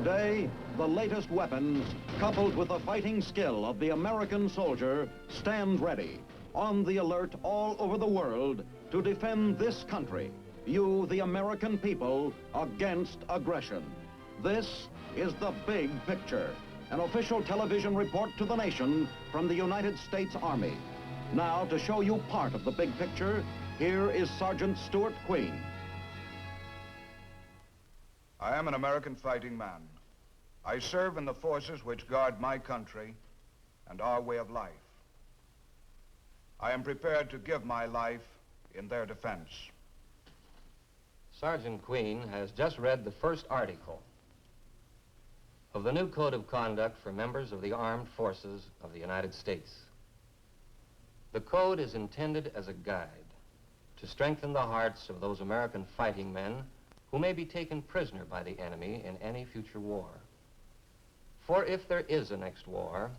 Today, the latest weapons, coupled with the fighting skill of the American soldier, stand ready, on the alert all over the world to defend this country, you, the American people, against aggression. This is The Big Picture, an official television report to the nation from the United States Army. Now, to show you part of the big picture, here is Sergeant Stuart Queen. I am an American fighting man. I serve in the forces which guard my country and our way of life. I am prepared to give my life in their defense. Sergeant Queen has just read the first article of the new Code of Conduct for members of the Armed Forces of the United States. The code is intended as a guide to strengthen the hearts of those American fighting men who may be taken prisoner by the enemy in any future war. For if there is a next war,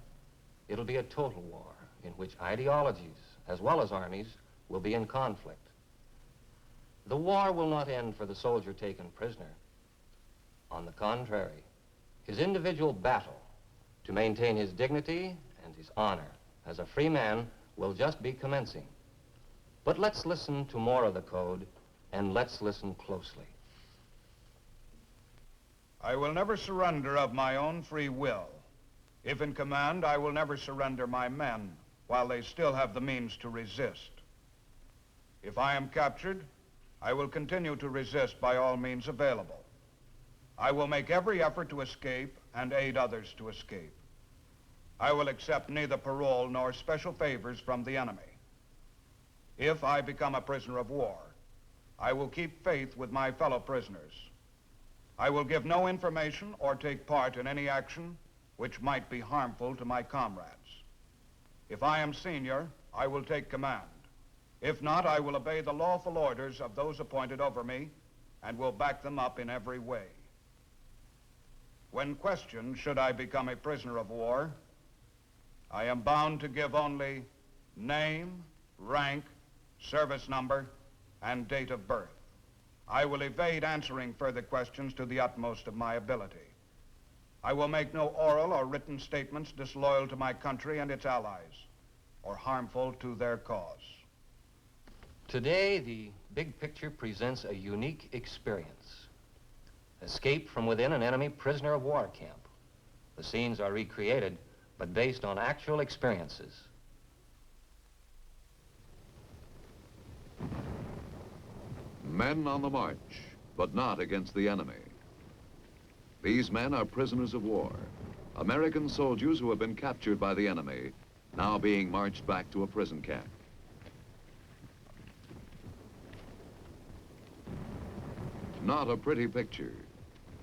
it'll be a total war in which ideologies, as well as armies, will be in conflict. The war will not end for the soldier taken prisoner. On the contrary, his individual battle to maintain his dignity and his honor as a free man will just be commencing. But let's listen to more of the code, and let's listen closely. I will never surrender of my own free will. If in command, I will never surrender my men while they still have the means to resist. If I am captured, I will continue to resist by all means available. I will make every effort to escape and aid others to escape. I will accept neither parole nor special favors from the enemy. If I become a prisoner of war, I will keep faith with my fellow prisoners. I will give no information or take part in any action which might be harmful to my comrades. If I am senior, I will take command. If not, I will obey the lawful orders of those appointed over me and will back them up in every way. When questioned, should I become a prisoner of war, I am bound to give only name, rank, service number, and date of birth. I will evade answering further questions to the utmost of my ability. I will make no oral or written statements disloyal to my country and its allies, or harmful to their cause. Today, the big picture presents a unique experience. Escape from within an enemy prisoner of war camp. The scenes are recreated, but based on actual experiences. Men on the march, but not against the enemy. These men are prisoners of war, American soldiers who have been captured by the enemy, now being marched back to a prison camp. Not a pretty picture,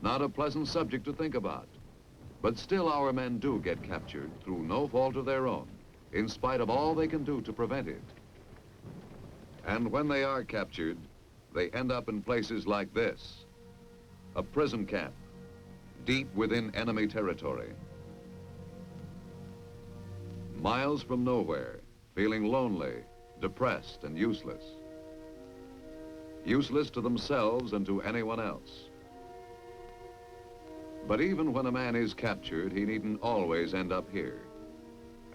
not a pleasant subject to think about, but still our men do get captured through no fault of their own, in spite of all they can do to prevent it. And when they are captured, they end up in places like this, a prison camp, deep within enemy territory. Miles from nowhere, feeling lonely, depressed, and useless. Useless to themselves and to anyone else. But even when a man is captured, he needn't always end up here.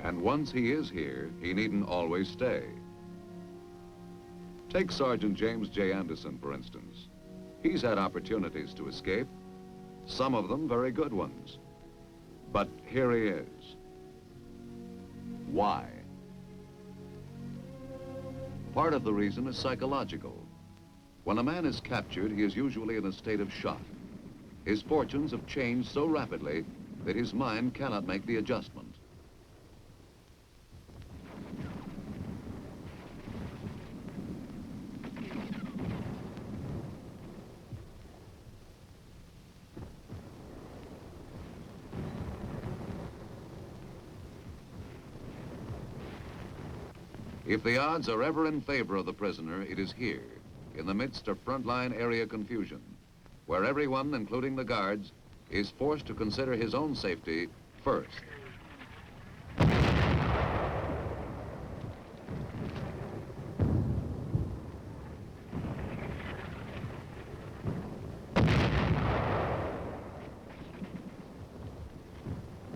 And once he is here, he needn't always stay. Take Sergeant James J. Anderson, for instance. He's had opportunities to escape, some of them very good ones. But here he is. Why? Part of the reason is psychological. When a man is captured, he is usually in a state of shock. His fortunes have changed so rapidly that his mind cannot make the adjustment. If the odds are ever in favor of the prisoner, it is here, in the midst of frontline area confusion, where everyone, including the guards, is forced to consider his own safety first.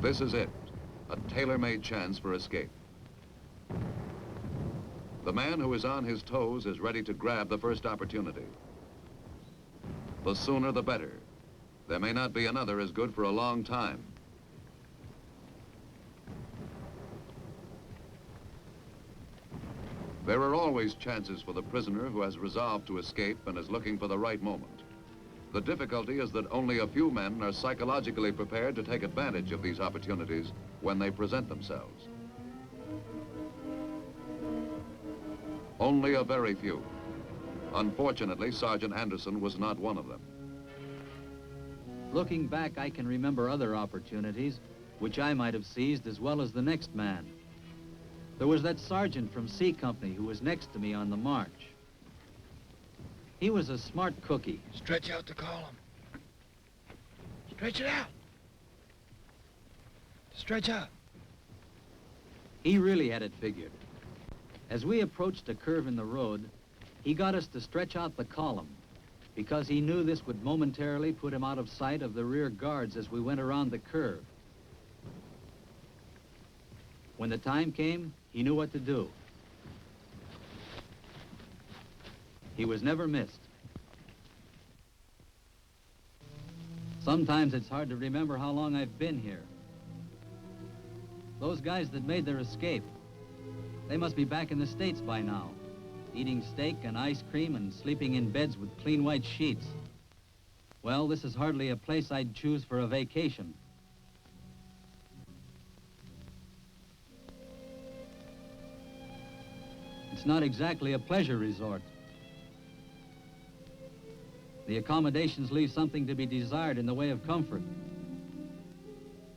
This is it, a tailor-made chance for escape. The man who is on his toes is ready to grab the first opportunity. The sooner the better. There may not be another as good for a long time. There are always chances for the prisoner who has resolved to escape and is looking for the right moment. The difficulty is that only a few men are psychologically prepared to take advantage of these opportunities when they present themselves. Only a very few. Unfortunately, Sergeant Anderson was not one of them. Looking back, I can remember other opportunities, which I might have seized as well as the next man. There was that sergeant from C Company who was next to me on the march. He was a smart cookie. Stretch out the column. Stretch it out. Stretch out. He really had it figured. As we approached a curve in the road, he got us to stretch out the column because he knew this would momentarily put him out of sight of the rear guards as we went around the curve. When the time came, he knew what to do. He was never missed. Sometimes it's hard to remember how long I've been here. Those guys that made their escape, they must be back in the States by now, eating steak and ice cream and sleeping in beds with clean white sheets. Well, this is hardly a place I'd choose for a vacation. It's not exactly a pleasure resort. The accommodations leave something to be desired in the way of comfort.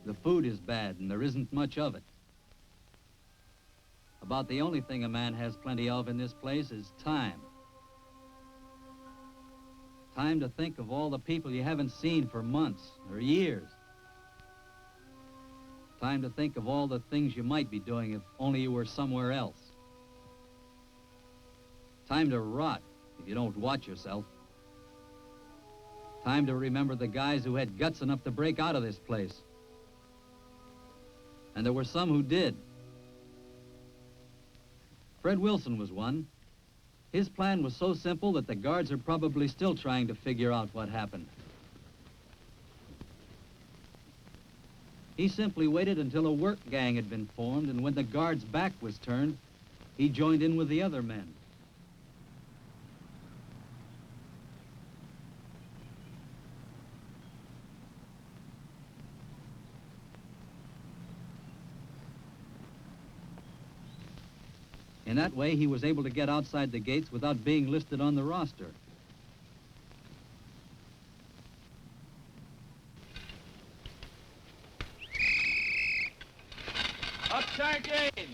The food is bad and there isn't much of it. About the only thing a man has plenty of in this place is time. Time to think of all the people you haven't seen for months or years. Time to think of all the things you might be doing if only you were somewhere else. Time to rot if you don't watch yourself. Time to remember the guys who had guts enough to break out of this place. And there were some who did. Fred Wilson was one. His plan was so simple that the guards are probably still trying to figure out what happened. He simply waited until a work gang had been formed, and when the guard's back was turned, he joined in with the other men. In that way, he was able to get outside the gates without being listed on the roster. Up tanking!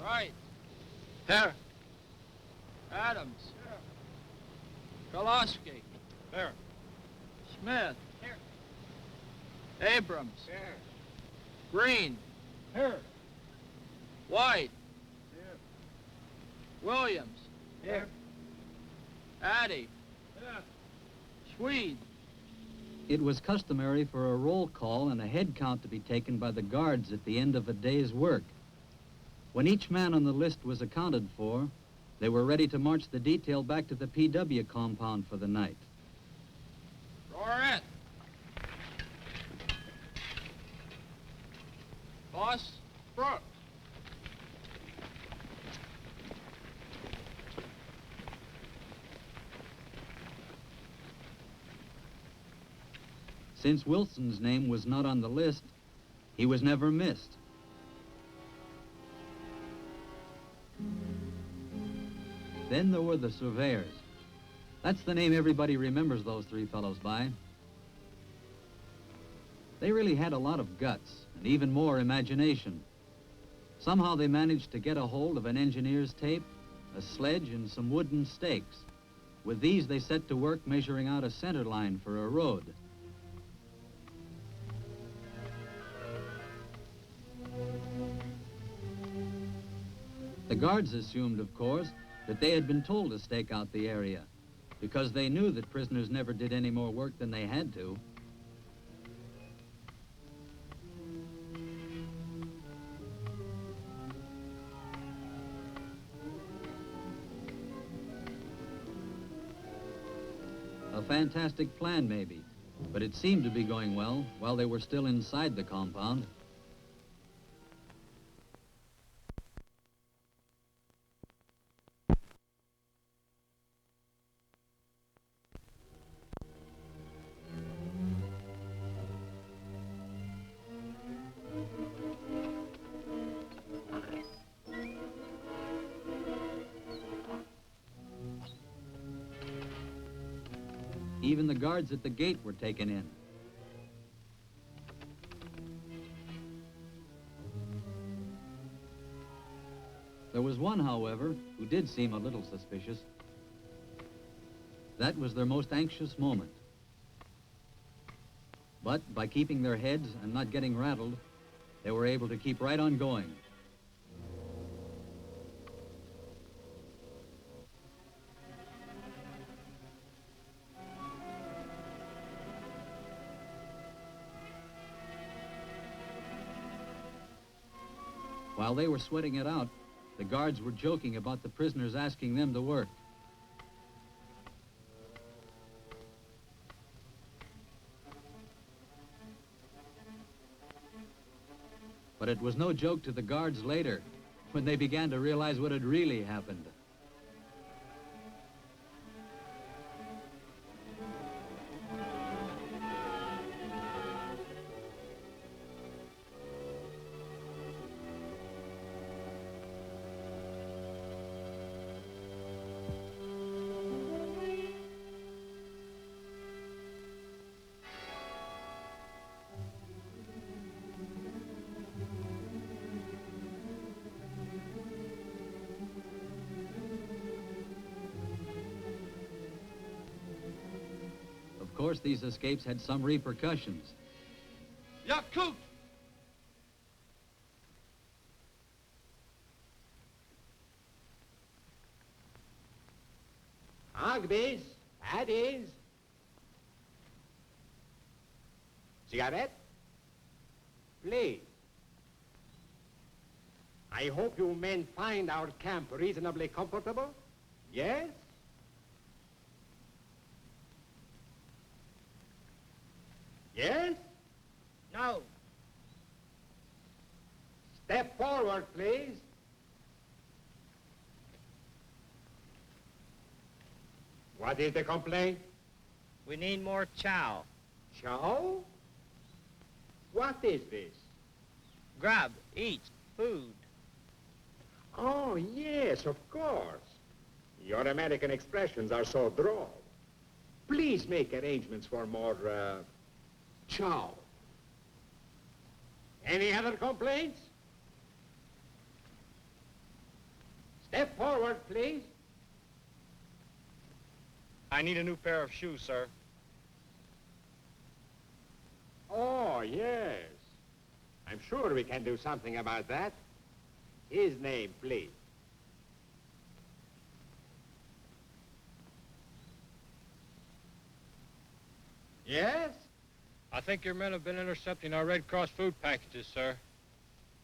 Right. Here. Adams. Kolosky. Here. Smith. Here. Abrams. Here. Green. Here. White. Here. Williams. Here. Addy. Here. Swede. It was customary for a roll call and a head count to be taken by the guards at the end of a day's work. When each man on the list was accounted for, they were ready to march the detail back to the PW compound for the night. Roar it. Boss, Brooks. Since Wilson's name was not on the list, he was never missed. Then there were the surveyors. That's the name everybody remembers those three fellows by. They really had a lot of guts and even more imagination. Somehow they managed to get a hold of an engineer's tape, a sledge, and some wooden stakes. With these, they set to work measuring out a center line for a road. The guards assumed, of course, that they had been told to stake out the area, because they knew that prisoners never did any more work than they had to. A fantastic plan, maybe, but it seemed to be going well while they were still inside the compound. Even the guards at the gate were taken in. There was one, however, who did seem a little suspicious. That was their most anxious moment. But by keeping their heads and not getting rattled, they were able to keep right on going. While they were sweating it out, the guards were joking about the prisoners asking them to work. But it was no joke to the guards later, when they began to realize what had really happened. Of course, these escapes had some repercussions. Yakut! Agnes, Addis. Cigarette? Please. I hope you men find our camp reasonably comfortable. Yes? Yes? No. Step forward, please. What is the complaint? We need more chow. Chow? What is this? Grub, eat, food. Oh, yes, of course. Your American expressions are so droll. Please make arrangements for more, chow. Any other complaints? Step forward, please. I need a new pair of shoes, sir. Oh, yes. I'm sure we can do something about that. His name, please. Yes? I think your men have been intercepting our Red Cross food packages, sir.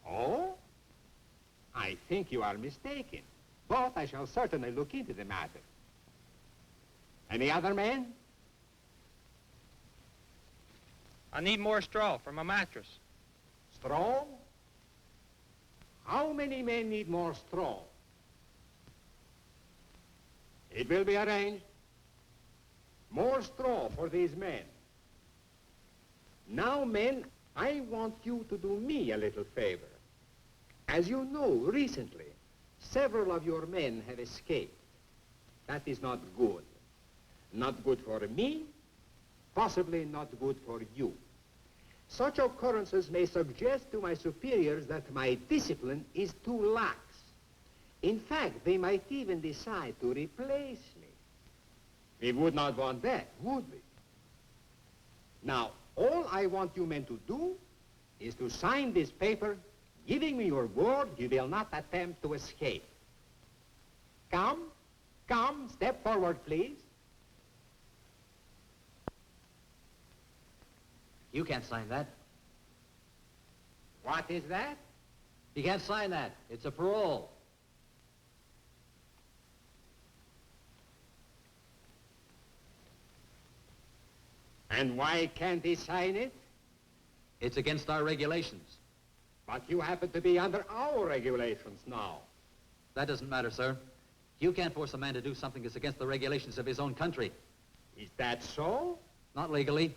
Oh? I think you are mistaken. But I shall certainly look into the matter. Any other men? I need more straw for my mattress. Straw? How many men need more straw? It will be arranged. More straw for these men. Now, men, I want you to do me a little favor. As you know, recently, several of your men have escaped. That is not good. Not good for me, possibly not good for you. Such occurrences may suggest to my superiors that my discipline is too lax. In fact, they might even decide to replace me. We would not want that, would we? Now, all I want you men to do is to sign this paper giving me your word you will not attempt to escape. Come, step forward, please. You can't sign that. What is that? You can't sign that. It's a parole. And why can't he sign it? It's against our regulations. But you happen to be under our regulations now. That doesn't matter, sir. You can't force a man to do something that's against the regulations of his own country. Is that so? Not legally.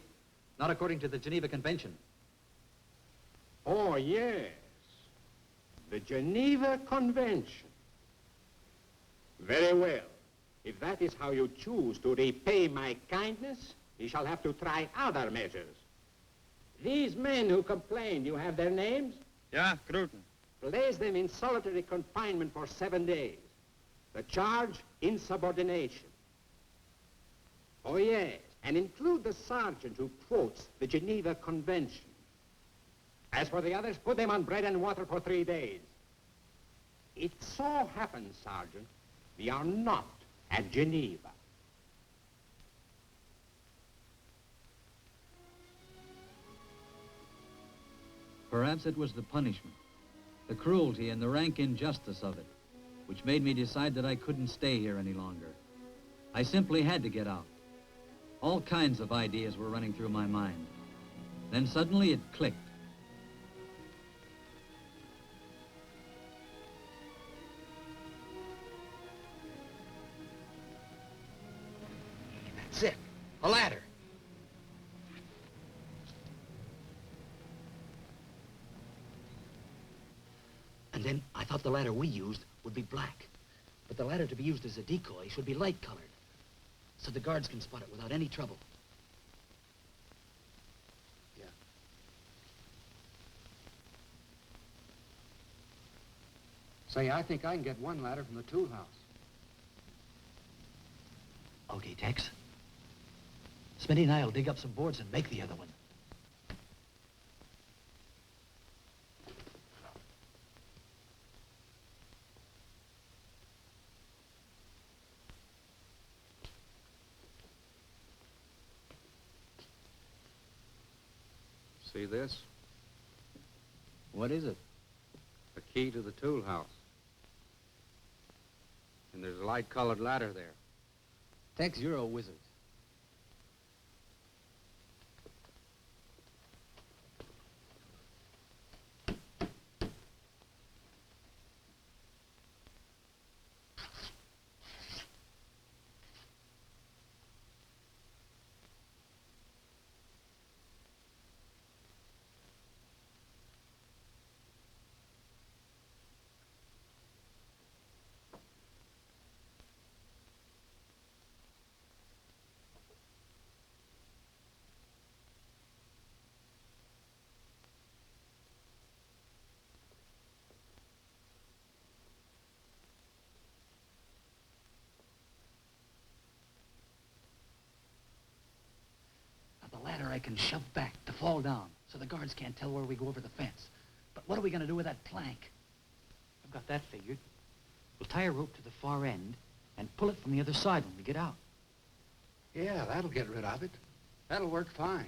Not according to the Geneva Convention. Oh, yes. The Geneva Convention. Very well. If that is how you choose to repay my kindness, you shall have to try other measures. These men who complained, you have their names? Yeah, Cruton. Place them in solitary confinement for 7 days. The charge, insubordination. Oh, yes, and include the sergeant who quotes the Geneva Convention. As for the others, put them on bread and water for 3 days. It so happens, Sergeant, we are not at Geneva. Perhaps it was the punishment, the cruelty and the rank injustice of it, which made me decide that I couldn't stay here any longer. I simply had to get out. All kinds of ideas were running through my mind. Then suddenly it clicked. That's it. A ladder. And then I thought the ladder we used would be black. But the ladder to be used as a decoy should be light-colored, so the guards can spot it without any trouble. Yeah. Say, I think I can get one ladder from the tool house. Okay, Tex. Smitty and I will dig up some boards and make the other one. See this? What is it? The key to the tool house. And there's a light-colored ladder there. Tex, you're a wizard. The ladder I can shove back to fall down, so the guards can't tell where we go over the fence. But what are we going to do with that plank? I've got that figured. We'll tie a rope to the far end and pull it from the other side when we get out. Yeah, that'll get rid of it. That'll work fine.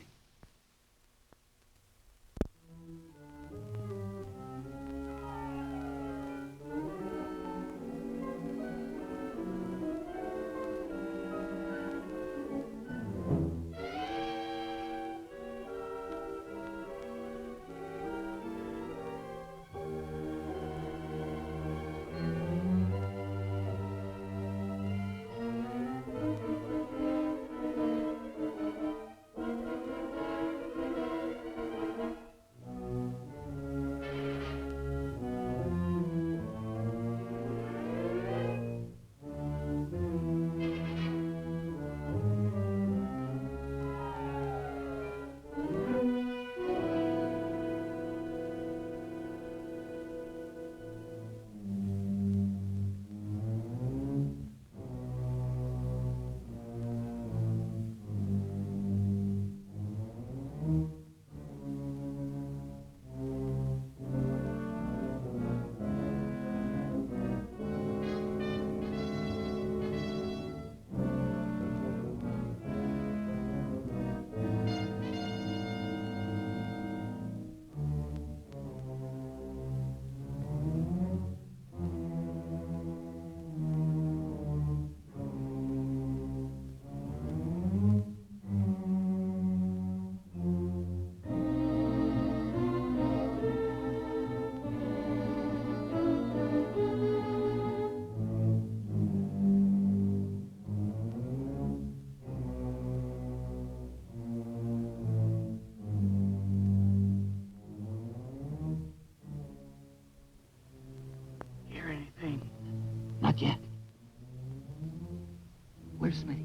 Where's Smitty?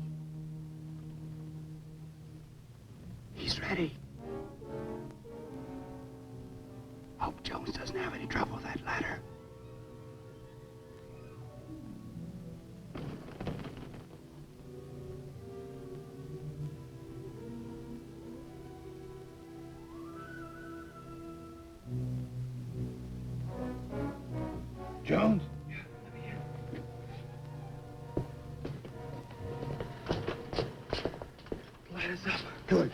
He's ready. Hope Jones doesn't have any trouble with that ladder. Jones? Ladder's up. Good.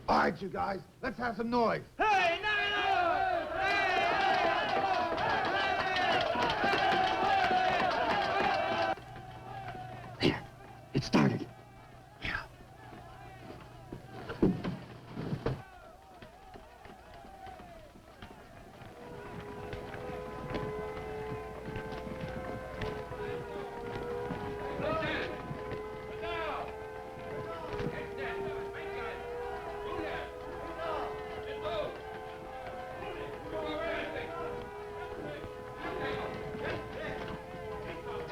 All right, you guys, let's have some noise. Hey, There, it started. Yeah.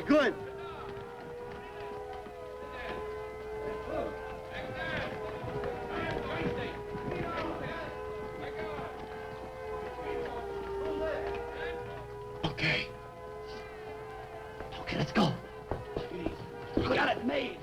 Good. Okay. Okay, let's go. We got it made.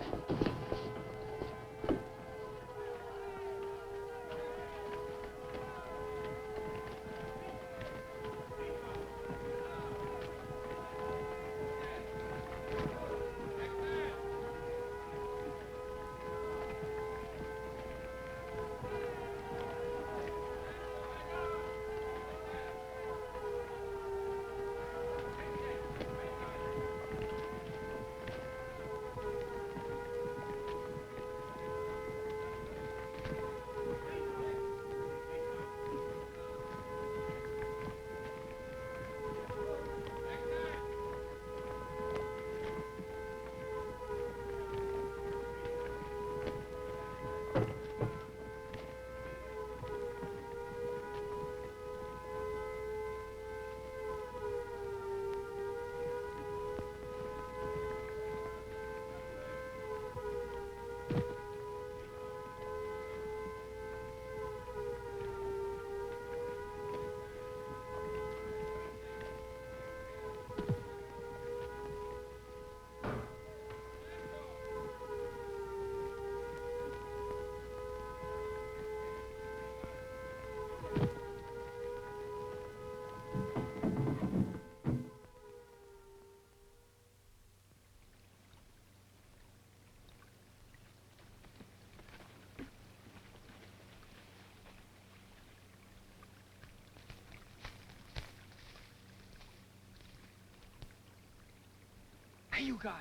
Hey, you guys.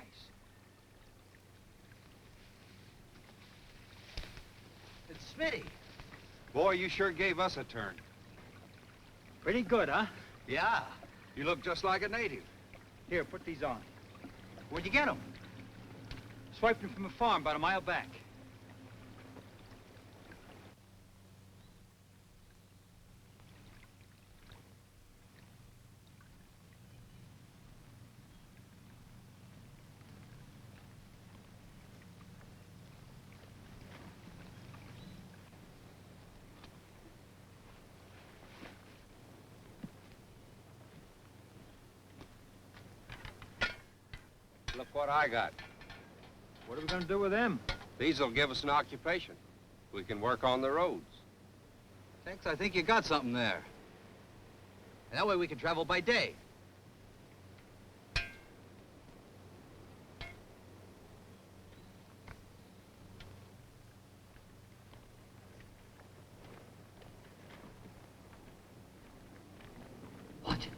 It's Smitty. Boy, you sure gave us a turn. Pretty good, huh? Yeah. You look just like a native. Here, put these on. Where'd you get them? Swiped them from a farm about a mile back. Look what I got. What are we gonna do with them? These will give us an occupation. We can work on the roads. Tex, I think you got something there. And that way we can travel by day. Watch it.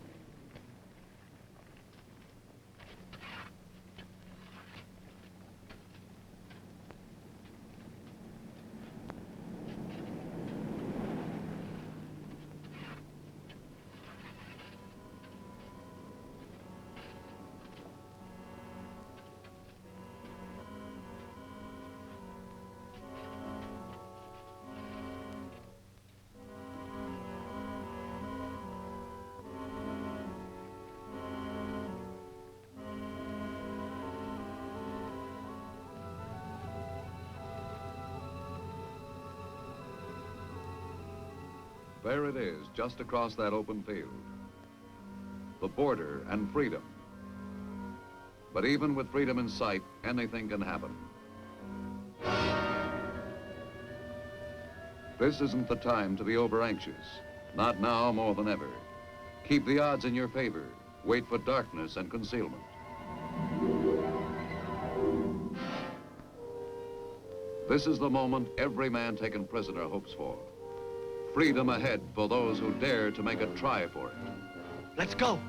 There it is, just across that open field. The border and freedom. But even with freedom in sight, anything can happen. This isn't the time to be over-anxious. Not now more than ever. Keep the odds in your favor. Wait for darkness and concealment. This is the moment every man taken prisoner hopes for. Freedom ahead for those who dare to make a try for it. Let's go.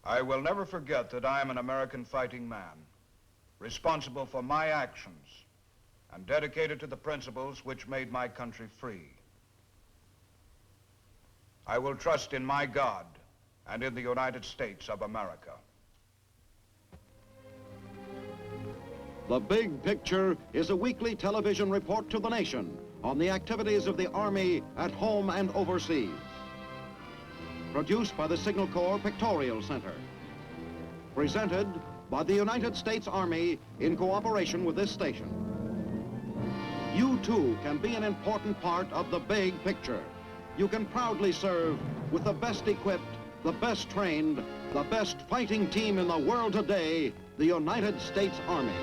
I will never forget that I am an American fighting man, responsible for my actions and dedicated to the principles which made my country free. I will trust in my God and in the United States of America. The Big Picture is a weekly television report to the nation on the activities of the Army at home and overseas. Produced by the Signal Corps Pictorial Center. Presented by the United States Army in cooperation with this station. You too can be an important part of the big picture. You can proudly serve with the best equipped, the best trained, the best fighting team in the world today, the United States Army.